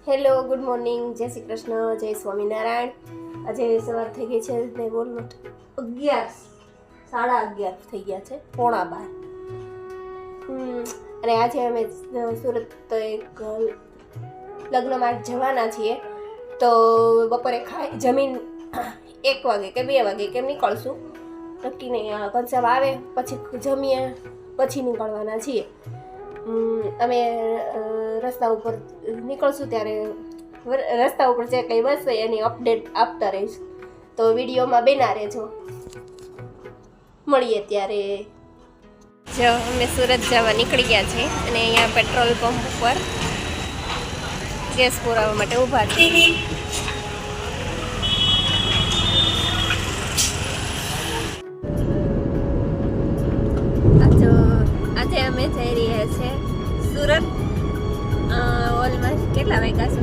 Hello, good morning, જય શ્રી કૃષ્ણ, જય સ્વામિનારાયણ. આજે સવાર થઈ ગઈ છે ને ઓલમોસ્ટ 11, 11:30 થઈ ગયા છે, 11:15. અને આજે અમે સુરત એક લગ્નમાં જવાના છીએ. તો બપોરે ખાઈ જમીન 1 વાગે કે 2 વાગે કેમ નીકળશું નક્કી નહીં. કન્સેપ્ટ આવે પછી જમીએ પછી નીકળવાના છીએ. અમે રસ્તા ઉપર નીકળશું ત્યારે રસ્તા ઉપર જે કંઈ બસ હોય એની અપડેટ આપતા રહીશ, તો વિડીયોમાં બેના રહેજો. મળીએ ત્યારે. જો અમે સુરત જવા નીકળી ગયા છીએ અને અહીંયા પેટ્રોલ પંપ ઉપર ગેસ પુરાવા માટે ઊભા છીએ. આજે અમે જઈ રહ્યા છીએ સુરત. ઓલમોસ્ટ કેટલા વાગ્યા છે?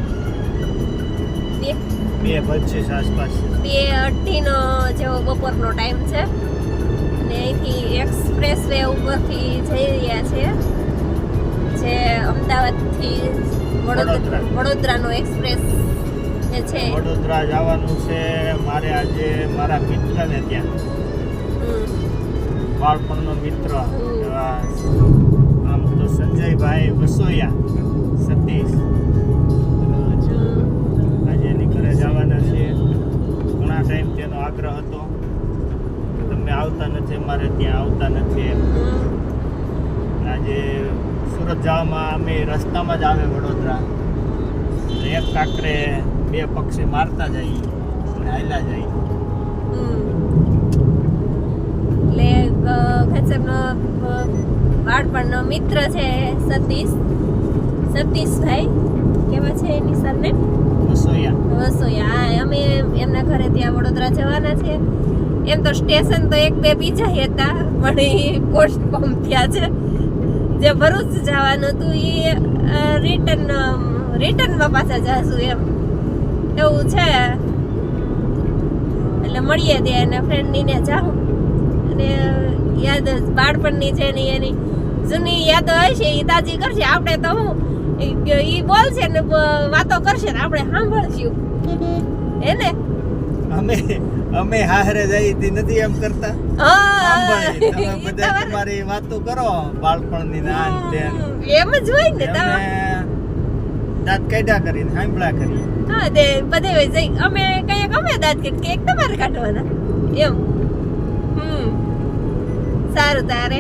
2:25 આસપાસ. 2:18 જેવો બપોરનો ટાઈમ છે અને અહીંથી એક્સપ્રેસ વે ઉપરથી જઈ રહ્યા છે જે અમદાવાદથી વડોદરાનો એક્સપ્રેસ જે છે. વડોદરા જવાનું છે મારે આજે. મારા મિત્રને ત્યાં, બાળપણનો મિત્ર, આમ તો સંજયભાઈ વસોયા, સતીશ, આજે એની ઘરે જવાના છીએ. ઘણા ટાઈમ તેનો આગ્રહ હતો કે તમે આવતા નથી, મારે ત્યાં આવતા નથી એમ. આજે સુરત જવામાં અમે રસ્તામાં જ આવે વડોદરા, એક કાંકરે 2 પક્ષી મારતા જઈએ અને હાલ્યા જઈએ. એટલે બાળપણનો મિત્ર છે સતીશભાઈ, કેવા છે એની સરનેમ? વસોયા. અમે એમના ઘરે ત્યાં વડોદરા જવાના છે. એમ તો સ્ટેશન તો 1-2 બીજા હતા, પણ એ પોસ્ટ પંપ થયા છે. જે ભરૂચ જવાનું હતું એ રિટર્નમાં પાછા જશું એમ એવું છે. એટલે મળીએ ત્યાં એના ફ્રેન્ડની ને જાઉં અને યાદ બાળપણની છે ને એની જૂની યાદો હશે એ તાજી કરશે. આપણે તો હું ઈ બોલશે ને વાતો કરશે ને આપણે સાંભળશું એને. અમે હારે જઈ તી નથી એમ કરતા. સાંભળી તમે બધા તમારી વાતો કરો બાળપણની ના તેમ જ હોય ને. તમે દાંત કાઢ્યા કરીને સાંભળ્યા કરી. હા, તે બધે જઈ અમે કઈ અમે દાંત કાઢ કે તમારે કાઢવાના એમ. સારું, તારે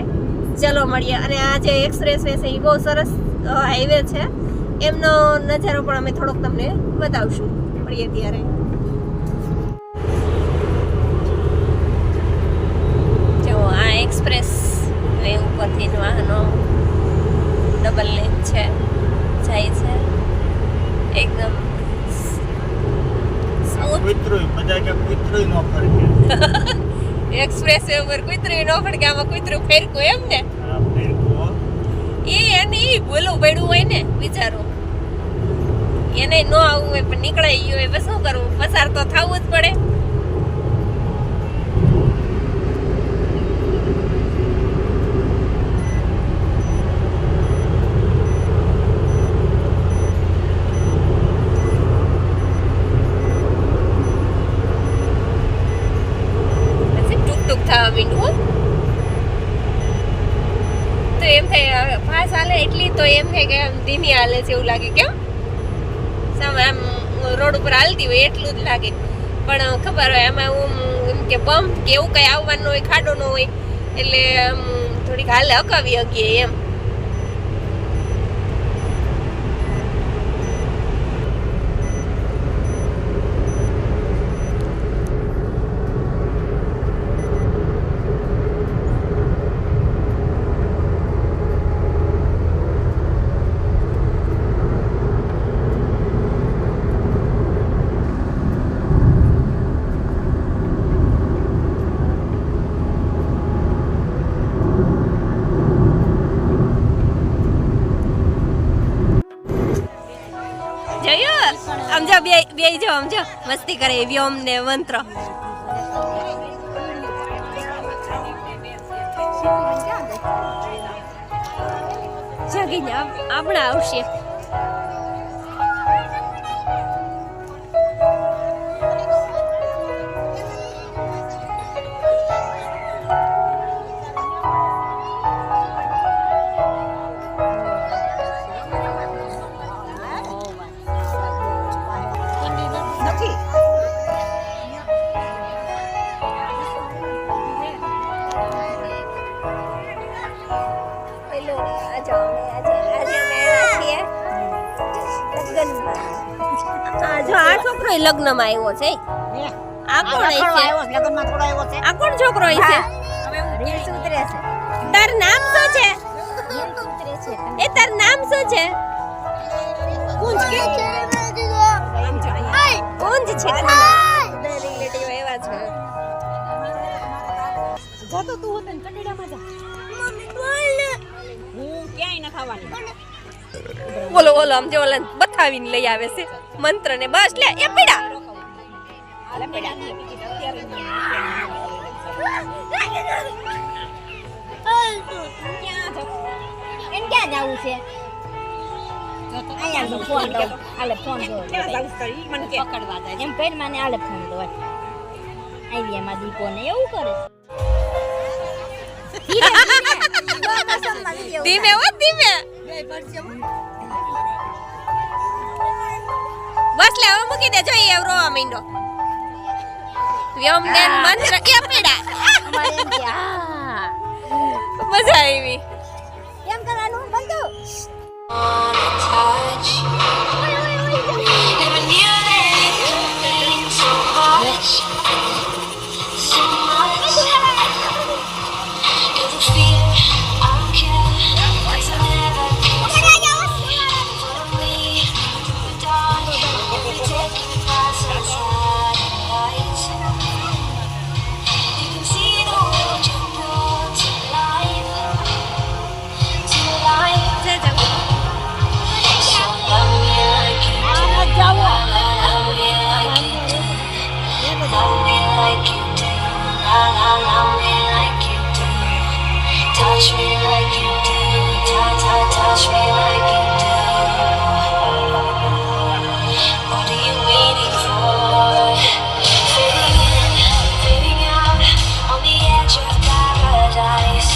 ચલો મળીએ. અને આ જે એક્સપ્રેસ વે છે એ બહુ સરસ હાઈવે છે, એમનો નજારો પણ અમે થોડોક તમને બતાવશું. મળીએ ત્યારે. જો આ એક્સપ્રેસ વે ઉપરથી વાહનો ડબલ લેન છે, જાય છે એકદમ સ્મૂથ. બધા કે કુતરું નો ફરકે. એક્સપ્રેસ વે ઉપર કુતરું નો ફરકે, આમાં કુતરું ફેરકું એમ ને. એની બોલું પડ્યું હોય ને વિચારો, એને ન આવવું હોય પણ નીકળાઈ ગયું હોય, બસ શું કરવું, પસાર તો થવું જ પડે. પછી ટૂંક થવા માંડ્યું તો એમ થાય ફાસ્ટ હાલે એટલી, તો એમ થાય કે આમ ધીમી હાલે છે એવું લાગે. કેમ સામે આમ રોડ ઉપર હાલતી હોય એટલું જ લાગે, પણ ખબર હોય આમાં એમ કે બમ્પ કે એવું કંઈ આવવાનું હોય, ખાડો ન હોય એટલે થોડીક હાલે હકાવી શકીએ એમ. આમ જો બે જો આમ જો મસ્તી કરે વ્યોમ ને મંત્ર. જાગીને આપણે આવશે. છોકરો લગ્નમાં આવ્યો છે આ કોણ છે લગનમાં થોડો આવ્યો છે આ કોણ છોકરો છે રીલ્સ ઉતરે છે તાર નામ શું છે રીલ્સ ઉતરે છે એ તાર નામ શું છે કુંજ કે કુંજ છે રિલેટિવ એવા છે જાતો તું હોતન કટડામાં જા હું ક્યાંય ન ખાવાની બોલો બોલો આમ જે ઓલા બતાવીને લઈ આવે છે મંત્ર ને બસ લે એ પીડા આલે પેડા એમ ક્યાં જાવું છે અહીંયા ફોન દો આલે ફોન દો મને પકડવા જાય એમ કઈ મને આલે ફોન દો આવી એમાં દીપો ને એવું કરે ધીમે હો ધીમે બસ લે હવે મૂકી દે જોઈએ રોવા માંડો વ્યમ ને મંત્ર કે પીડા અમારે એમ કે હા મજા આવી કેમ કરવાનું બંધુ Touch me like you do, touch me like you do. What are you waiting for? Fading out on the edge of paradise.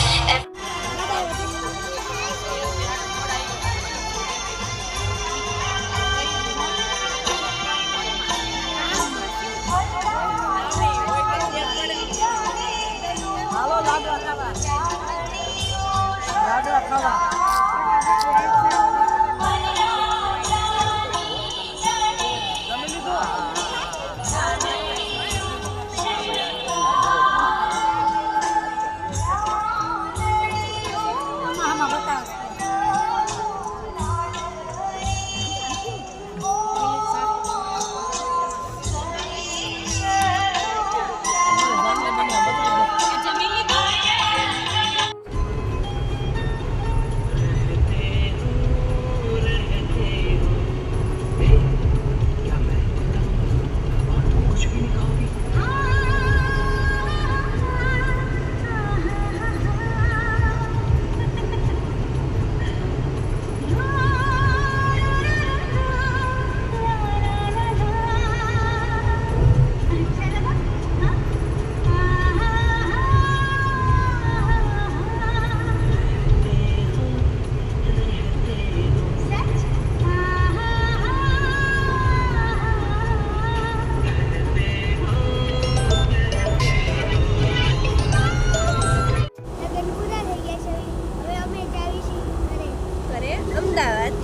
Ahmedabad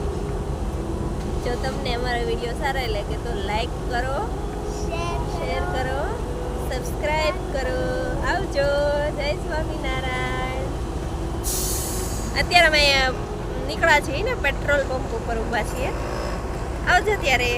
જો તમને અમારો વિડીયો સારા લાગે તો લાઈક કરો શેર કરો સબસ્ક્રાઇબ કરો આવજો જય સ્વામિનારાયણ અત્યારે અમે અહીંયા નીકળ્યા છીએ ને પેટ્રોલ પંપ ઉપર ઊભા છીએ આવજો ત્યારે